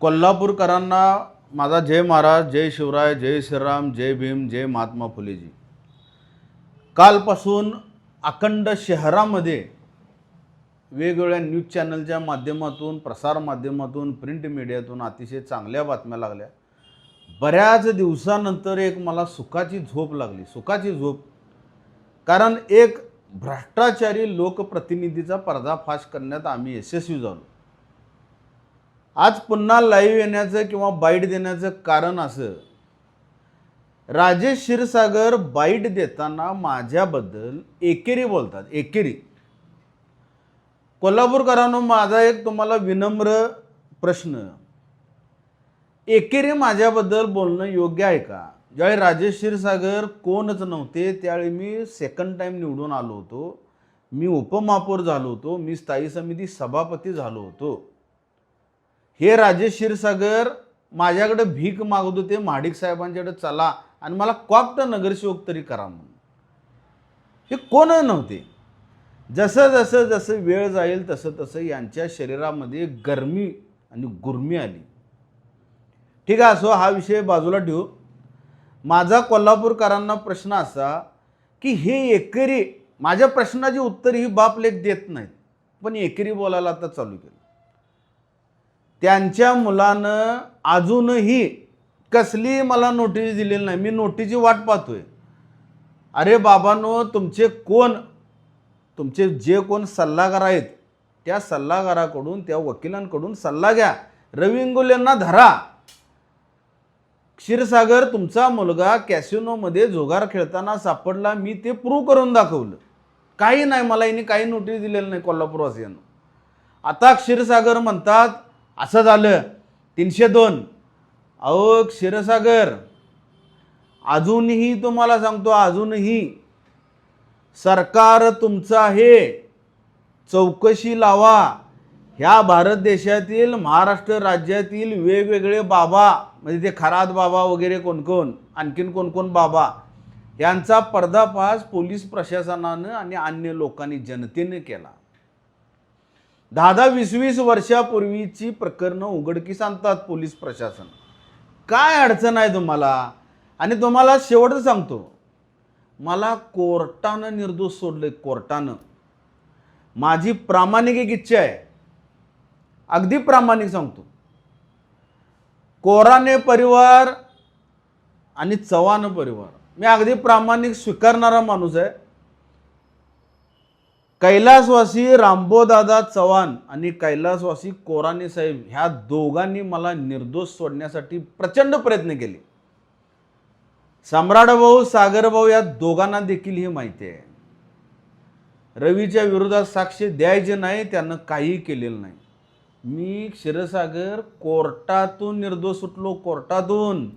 कोल्हापूरकरांना माझा जय महाराज, जय शिवराय, जय श्रीराम, जय भीम, जय महात्मा फुलेजी। कालपासून अखंड शहरामध्ये वेगवेगळ्या न्यूज चॅनलच्या माध्यमातून, प्रसार माध्यमातून, प्रिंट मीडियातून अतिशय चांगल्या बातम्या लागल्या। बऱ्याच दिवसानंतर एक मला सुखाची झोप लागली, सुखाची झोप। कारण एक भ्रष्टाचारी लोकप्रतिनिधीचा पर्दाफाश करण्यात आम्ही यशस्वी झालो। आज पुन्हा लाईव्ह येण्याचं किंवा बाईट देण्याचं कारण असं, राजेश क्षीरसागर बाईट देताना माझ्याबद्दल एकेरी बोलतात, एकेरी। कोल्हापूरकरांनो, माझा एक तुम्हाला विनम्र प्रश्न, एकेरी माझ्याबद्दल बोलणं योग्य आहे का? ज्यावेळी राजेश क्षीरसागर कोणच नव्हते त्यावेळी मी सेकंड टाइम निवडून आलो होतो, मी उपमहापौर झालो होतो, मी स्थायी समिती सभापती झालो होतो। हे राजेश क्षीरसागर माझ्याकडे भीक मागत होते, महाडिक साहेबांच्याकडे चला आणि मला कॉप्ट नगरसेवक तरी करा म्हणून। हे कोण नव्हते। जसं जसं जसं वेळ जाईल तसं तसं यांच्या शरीरामध्ये गरमी आणि गुरमी आली। ठीक आहे, असो, हा विषय बाजूला ठेवू। माझा कोल्हापूरकरांना प्रश्न असा की हे एकेरी माझ्या प्रश्नाची उत्तर ही बाप लेख देत नाहीत, पण एकेरी बोलायला आता चालू केलं। त्यांच्या मुलानं अजूनही कसली मला नोटीस दिलेली नाही, मी नोटीसची वाट पाहतोय। अरे बाबांनो, तुमचे जे कोण सल्लागार आहेत त्या सल्लागाराकडून, त्या वकिलांकडून सल्ला घ्या। रवी इंगोलेंना धरा। क्षीरसागर तुमचा मुलगा कॅसिनोमध्ये जुगार खेळताना सापडला, मी ते प्रूव्ह करून दाखवलं। काही नाही, मला यांनी काही नोटीस दिलेलं नाही कोल्हापूरवासियांना। आता क्षीरसागर म्हणतात असं झालं 302। अहो क्षीरसागर, अजूनही तुम्हाला सांगतो, अजूनही सरकार तुमचं आहे, चौकशी लावा। ह्या भारत देशातील, महाराष्ट्र राज्यातील वेगवेगळे बाबा, म्हणजे ते खरात बाबा वगैरे कोण आणखीन कोण बाबा, यांचा पर्दाफाश पोलीस प्रशासनानं आणि अन्य लोकांनी, जनतेने केला। 10-20 वर्षापूर्वीची प्रकरणं उघडकीस आणतात पोलीस प्रशासन। काय अडचण आहे तुम्हाला? आणि तुम्हाला शेवटचं सांगतो, मला कोर्टानं निर्दोष सोडले, कोर्टानं। माझी प्रामाणिक एक इच्छा आहे, अगदी प्रामाणिक सांगतो। कोराणे परिवार आणि चव्हाण परिवार, मी अगदी प्रामाणिक स्वीकारणारा माणूस आहे। कैलासवासी रामबोदादा चव्हाण आणि कैलासवासी कोराणे साहेब ह्या दोघांनी मला निर्दोष सोडण्यासाठी प्रचंड प्रयत्न केले। सम्राट भाऊ, सागर भाऊ या दोघांना देखील हे माहिती आहे। रवीच्या विरोधात साक्ष द्यायचे नाही, त्यानं काही केलेलं नाही। मी क्षीरसागर कोर्टातून निर्दोष सुटलो, कोर्टातून।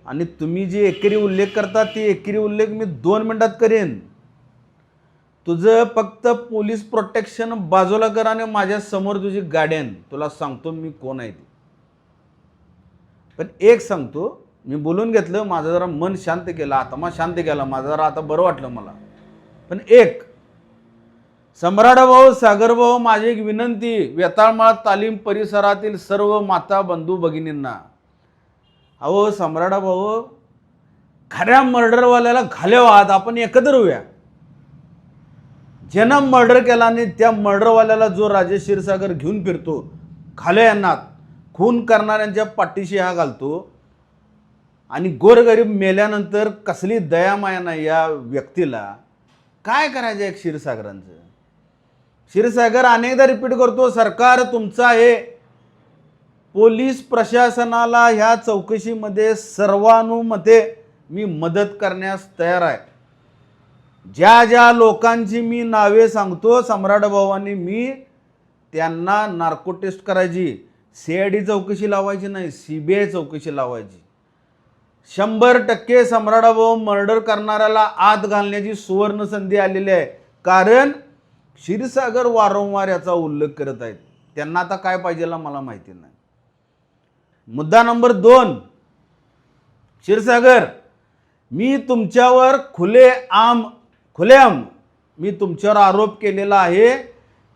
आणि तुम्ही जे एकेरी उल्लेख करता ते एकेरी उल्लेख मी 2 मिनिटात करेन। तुझं फक्त पोलीस प्रोटेक्शन बाजूला कर आणि माझ्या समोर तुझी गाडी आण, तुला सांगतो मी कोण आहे ते। पण एक सांगतो, मी बोलून घेतलं, माझं जरा मन शांत केलं, आत्मा शांत केला माझा, जरा आता बरं वाटलं मला। पण एक, सम्राट भाऊ, सागर भाऊ, माझी एक विनंती, वेताळमाळ तालीम परिसरातील सर्व माता बंधू भगिनींना, अहो सम्राट भाऊ, खऱ्या मर्डरवाल्याला घालेव आहात, आपण एकत्र होऊया। ज्यानं मर्डर केला आणि त्या मर्डरवाल्याला जो राजेश क्षीरसागर घेऊन फिरतो, खाले यांना खून करणाऱ्यांच्या पाठीशी हा घालतो, आणि गोरगरीब मेल्यानंतर कसली दयामाया नाही या व्यक्तीला। काय करायचं आहे क्षीरसागरांचं? क्षीरसागर अनेकदा रिपीट करतो, सरकार तुमचं आहे। पोलीस प्रशासनाला ह्या चौकशीमध्ये सर्वानुमते मी मदत करण्यास तयार आहे। ज्या ज्या लोकांची मी नावे सांगतो सम्राट भावांनी, मी त्यांना नार्को टेस्ट करायची, CID चौकशी लावायची नाही, CBI चौकशी लावायची। 100% सम्राट भाऊ मर्डर करणाऱ्याला आत घालण्याची सुवर्ण संधी आलेली आहे। कारण क्षीरसागर वारंवार याचा उल्लेख करत आहेत, त्यांना आता काय पाहिजे मला माहिती नाही। मुद्दा नंबर 2, क्षीरसागर, मी तुमच्यावर खुलेआम मी तुमच्यावर आरोप केलेला आहे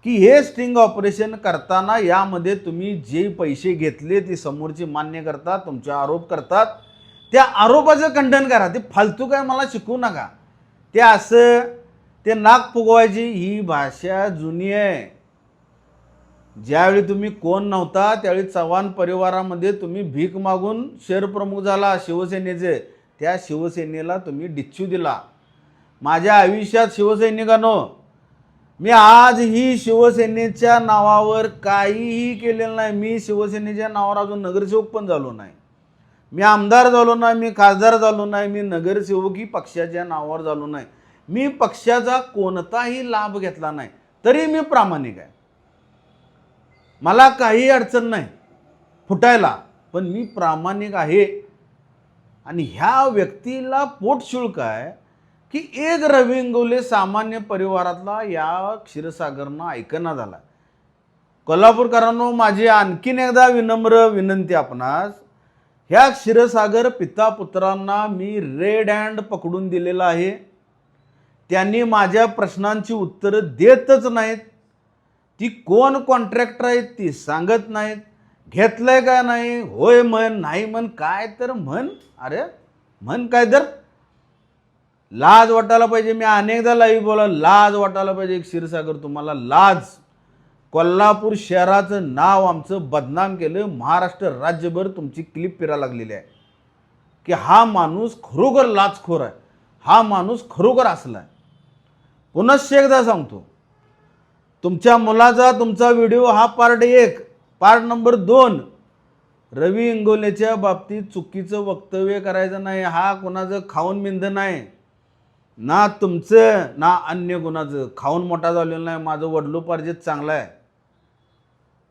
की हे स्टिंग ऑपरेशन करताना यामध्ये तुम्ही जे पैसे घेतले ते समोरचे मान्य करतात, तुमचे आरोप करतात, त्या आरोपाचं खंडन करा. ते फालतू काय मला शिकवू नका. ते असं ते नाक फुगवायची ही भाषा जुनी आहे. ज्यावेळी तुम्ही कोण नव्हता त्यावेळी चव्हाण परिवारामध्ये तुम्ही भीक मागून शहरप्रमुख झाला शिवसेनेचे. त्या शिवसेनेला तुम्ही डिच्चू दिला. माझ्या आयुष्यात शिवसैनिकांनो, मी आजही शिवसेनेच्या नावावर काहीही केलेलं नाही. मी शिवसेनेच्या नावावर अजून नगरसेवक पण झालो नाही. मी आमदार झालो नाही, मी खासदार झालो नाही, मी नगरसेवकही पक्षाच्या नावावर झालो नाही. मी पक्षाचा कोणताही लाभ घेतला नाही, तरी मी प्रामाणिक आहे. मला काही अडचण नाही फुटायला, पण मी प्रामाणिक आहे. आणि ह्या व्यक्तीला पोटशुल्क आहे की एक रवी इंगोले सामान्य परिवारातला या क्षीरसागरनं ऐकना झाला. कोल्हापूरकरांनो, माझी आणखीन एकदा विनम्र विनंती आपणास, ह्या क्षीरसागर पिता पुत्रांना मी रेड हँड पकडून दिलेला आहे. त्यांनी माझ्या प्रश्नांची उत्तरं देतच नाहीत. ती कोण कॉन्ट्रॅक्टर आहेत ती सांगत नाहीत. घेतलंय का नाही, होय म्हण, नाही म्हण, काय तर म्हण. अरे म्हण काय तर, लाज वाटायला पाहिजे. मी अनेकदा लाईव्ह बोला, लाज वाटायला पाहिजे. क्षीरसागर तुम्हाला लाज. कोल्हापूर शहराचं नाव आमचं बदनाम केलं. महाराष्ट्र राज्यभर तुमची क्लिप फिरायला लागलेली आहे की हा माणूस खरोखर लाचखोर आहे, हा माणूस खरोखर असला आहे. पुनश्च एकदा सांगतो, तुमच्या मुलाचा तुमचा व्हिडिओ हा पार्ट 1. पार्ट नंबर 2, रवी इंगोलेच्या बाबतीत चुकीचं वक्तव्य करायचं नाही. हा कोणाचं खाऊन बिंद नाही, ना तुमचं ना अन्य कोणाचं. खाऊन मोठा झालेला नाही. माझं वडिलोपार्जित चांगलं आहे.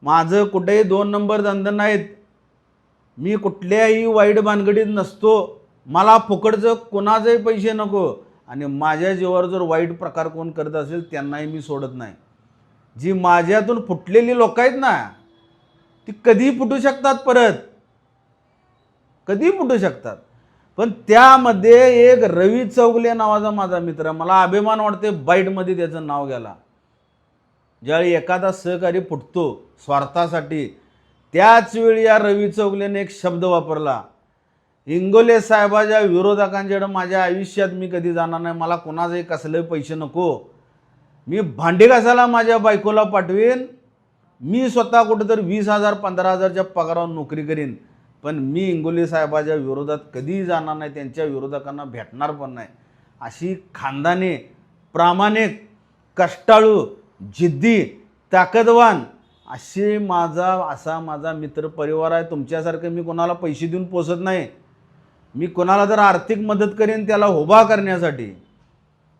माझं कुठेही 2 नंबर धंदा नाहीत. मी कुठल्याही वाईट भानगडीत नसतो. मला फुकटचं कोणाचंही पैसे नको. आणि माझ्या जीवावर जर वाईट प्रकार कोण करत असेल त्यांनाही मी सोडत नाही. जी माझ्यातून फुटलेली लोक आहेत ना, ती कधी फुटू शकतात, परत कधी फुटू शकतात. पण त्यामध्ये एक रवी चौगले नावाचा माझा मित्र, मला अभिमान वाटते बाईटमध्ये त्याचं नाव घ्यायला. ज्यावेळी एखादा सहकारी फुटतो स्वार्थासाठी, त्याच वेळी या रवी चौगलेने एक शब्द वापरला, इंगोले साहेबाच्या विरोधकांच्याकडे माझ्या आयुष्यात मी कधी जाणार नाही. मला कोणाचंही कसले पैसे नको. मी भांडी घासायला माझ्या बायकोला पाठवीन. मी स्वतः कुठेतरी 20,000 15,000च्या पगारावर नोकरी करीन. पण मी इंगोले साहेबाच्या विरोधात कधीही जाणार नाही. त्यांच्या विरोधकांना भेटणार पण नाही. अशी खानदानी, प्रामाणिक, कष्टाळू, जिद्दी, ताकदवान असा माझा मित्र परिवार आहे. तुमच्यासारखं मी कोणाला पैसे देऊन पोसत नाही. मी कोणाला जर आर्थिक मदत करेन त्याला उभा करण्यासाठी,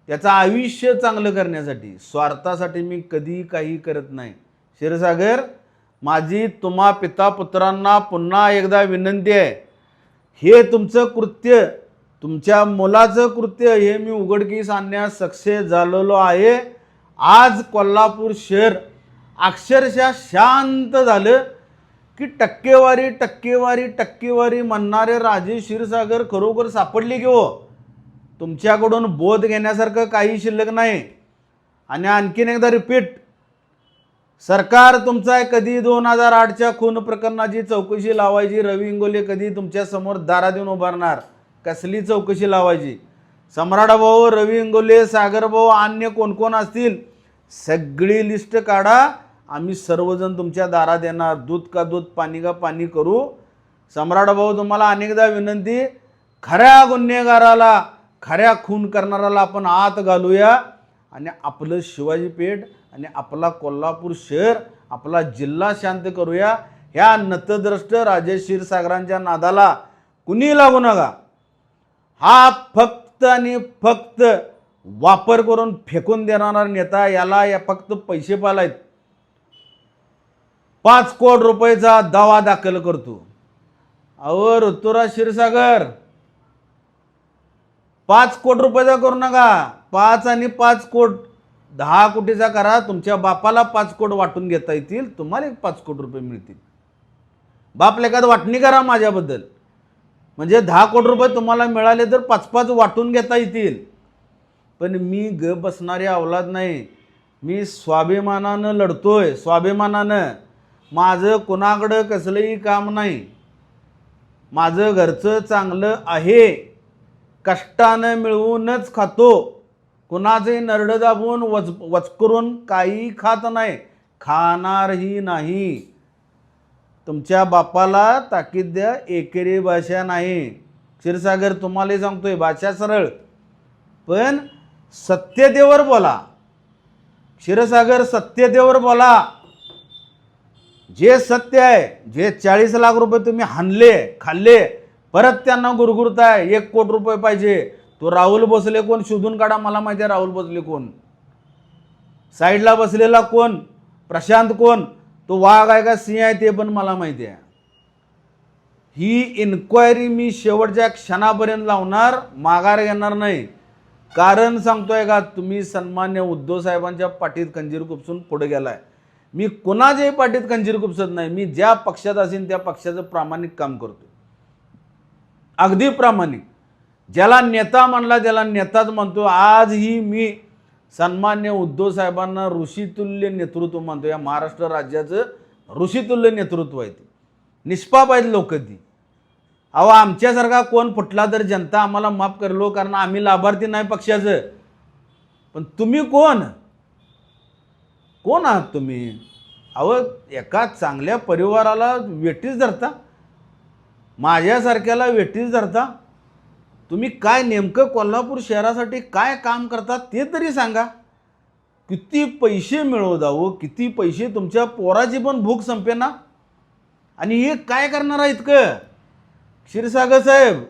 त्याचं आयुष्य चांगलं करण्यासाठी. स्वार्थासाठी मी कधी काही करत नाही. क्षीरसागर, माझी तुम्हा पिता पुत्रांना पुन्हा एकदा विनंती आहे, हे तुमचं कृत्य, तुमच्या मुलाचं कृत्य हे मी उघडकीस आणण्यास सक्सेस झालेलो आहे. आज कोल्हापूर शहर अक्षरशः शांत झालं की टक्केवारी टक्केवारी टक्केवारी म्हणणारे राजे क्षीरसागर खरोखर सापडले की हो. तुमच्याकडून बोध घेण्यासारखं काही शिल्लक नाही. आणि आणखीन एकदा रिपीट, सरकार तुमचा आहे. कधी 2008च्या खून प्रकरणाची चौकशी लावायची. रवी इंगोले कधी तुमच्या समोर दारात येऊन उभारणार? कसली चौकशी लावायची? सम्राट भाऊ, रवी इंगोले, सागर भाऊ, अन्य कोण कोण असतील सगळी लिस्ट काढा. आम्ही सर्वजण तुमच्या दारात येणार. दूध का दूध, पाणी का पाणी करू. सम्राट भाऊ, तुम्हाला अनेकदा विनंती, खऱ्या गुन्हेगाराला, खऱ्या खून करणाऱ्याला आपण आत घालूया आणि आपलं शिवाजी पेठ आणि आपला कोल्हापूर शहर, आपला जिल्हा शांत करूया. ह्या नतद्रष्ट राजेश क्षीरसागरांच्या नादाला कुणी लागू नका. हा फक्त आणि फक्त वापर करून फेकून देणारा नेता. याला या फक्त पैसे पालायत. 5 कोटी रुपयाचा दावा दाखल करतो. अहो ऋतुराज क्षीरसागर, 5 कोटी रुपयाचा करू नका. 5 आणि 5 कोटी 10 कोटीचा करा. तुमच्या बापाला 5 कोटी वाटून घेता येतील, तुम्हाला 5 कोटी रुपये मिळतील. बाप लेखात वाटणी करा माझ्याबद्दल, म्हणजे 10 कोटी रुपये तुम्हाला मिळाले तर 5-5 वाटून घेता येतील. पण मी ग बसणारी अवलाद नाही. मी स्वाभिमानानं लढतोय, स्वाभिमानानं. माझं कुणाकडं कसलंही काम नाही. माझं घरचं चांगलं आहे, कष्टानं मिळवूनच खातो. कुणाचंही नरडं दाबून वचकरून काही खात नाही, खाणारही नाही. तुमच्या बापाला ताकीद द्या, एकेरी भाषा नाही. क्षीरसागर तुम्हालाही सांगतोय, भाषा सरळ पण सत्यतेवर बोला. क्षीरसागर सत्यतेवर बोला. जे सत्य आहे, जे 40 लाख रुपये तुम्ही हाणले खाल्ले, परत त्यांना गुरगुरताय 1 कोटी रुपये पाहिजे. तो राहुल भोसले कोण शोधून काढा, मला माहिती आहे राहुल भोसले कोण. साईडला बसलेला कोण, प्रशांत कोण, तो वाघ आहे का सिंह आहे ते पण मला माहिती आहे. ही इन्क्वायरी मी शेवटच्या क्षणापर्यंत लावणार, माघार घेणार नाही. कारण सांगतोय का, तुम्ही सन्मान्य उद्धव साहेबांच्या पाठीत खंजीर खुपसून पुढे गेलाय. मी कोणाच्याही पाठीत खंजीर खुपसत नाही. मी ज्या पक्षात असेल त्या पक्षाचं प्रामाणिक काम करतो, अगदी प्रामाणिक. ज्याला नेता म्हणला त्याला नेताच म्हणतो. आजही मी सन्मान्य उद्धव साहेबांना ऋषितुल्य नेतृत्व मानतो. या महाराष्ट्र राज्याचं ऋषितुल्य नेतृत्व आहे ते. निष्पाप आहेत लोक ती. अहो आमच्यासारखा कोण फुटला तर जनता आम्हाला माफ करलो, कारण आम्ही लाभार्थी नाही पक्षाचं. पण तुम्ही कोण कोण आहात तुम्ही? अहो एका चांगल्या परिवाराला वेठीस धरता, माझ्यासारख्याला वेठीस धरता. तुम्ही काय नेमकं कोल्हापूर शहरासाठी काय काम करता ते तरी सांगा. किती पैसे मिळवदावो, किती पैसे, तुमच्या पोराची पण भूक संपेना आणि हे काय करणार आहे इतकं? क्षीरसागर साहेब,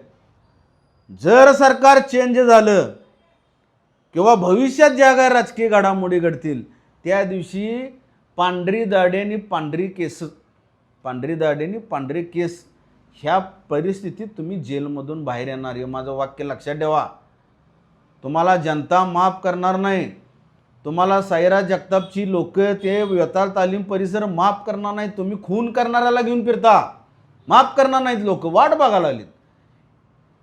जर सरकार चेंज झालं किंवा भविष्यात ज्या काय राजकीय घडामोडी घडतील त्या दिवशी पांढरी दाढी पांढरी केस, पांढरी दाढी पांढरे केस, ह्या परिस्थितीत तुम्ही जेलमधून बाहेर येणार. हे माझं वाक्य लक्षात ठेवा. तुम्हाला जनता माफ करणार नाही. तुम्हाला साईराज जगतापची लोक ते वेताळ तालीम परिसर माफ करणार नाहीत. तुम्ही खून करणाऱ्याला घेऊन फिरता, माफ करणार नाहीत लोक. वाट बघायला आलीत.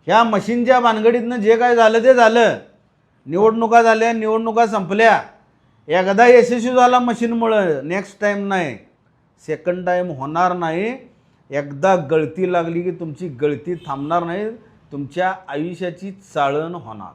ह्या मशीनच्या भानगडीतनं जे काय झालं ते झालं. निवडणुका झाल्या, निवडणुका संपल्या. एकदा यशस्वी झाला मशीनमुळं, नेक्स्ट टाईम नाही, सेकंड टाईम होणार नाही. एकदा गळती लागली की तुमची गळती थांबणार नाही. तुमच्या आयुष्याची चाळण होणार.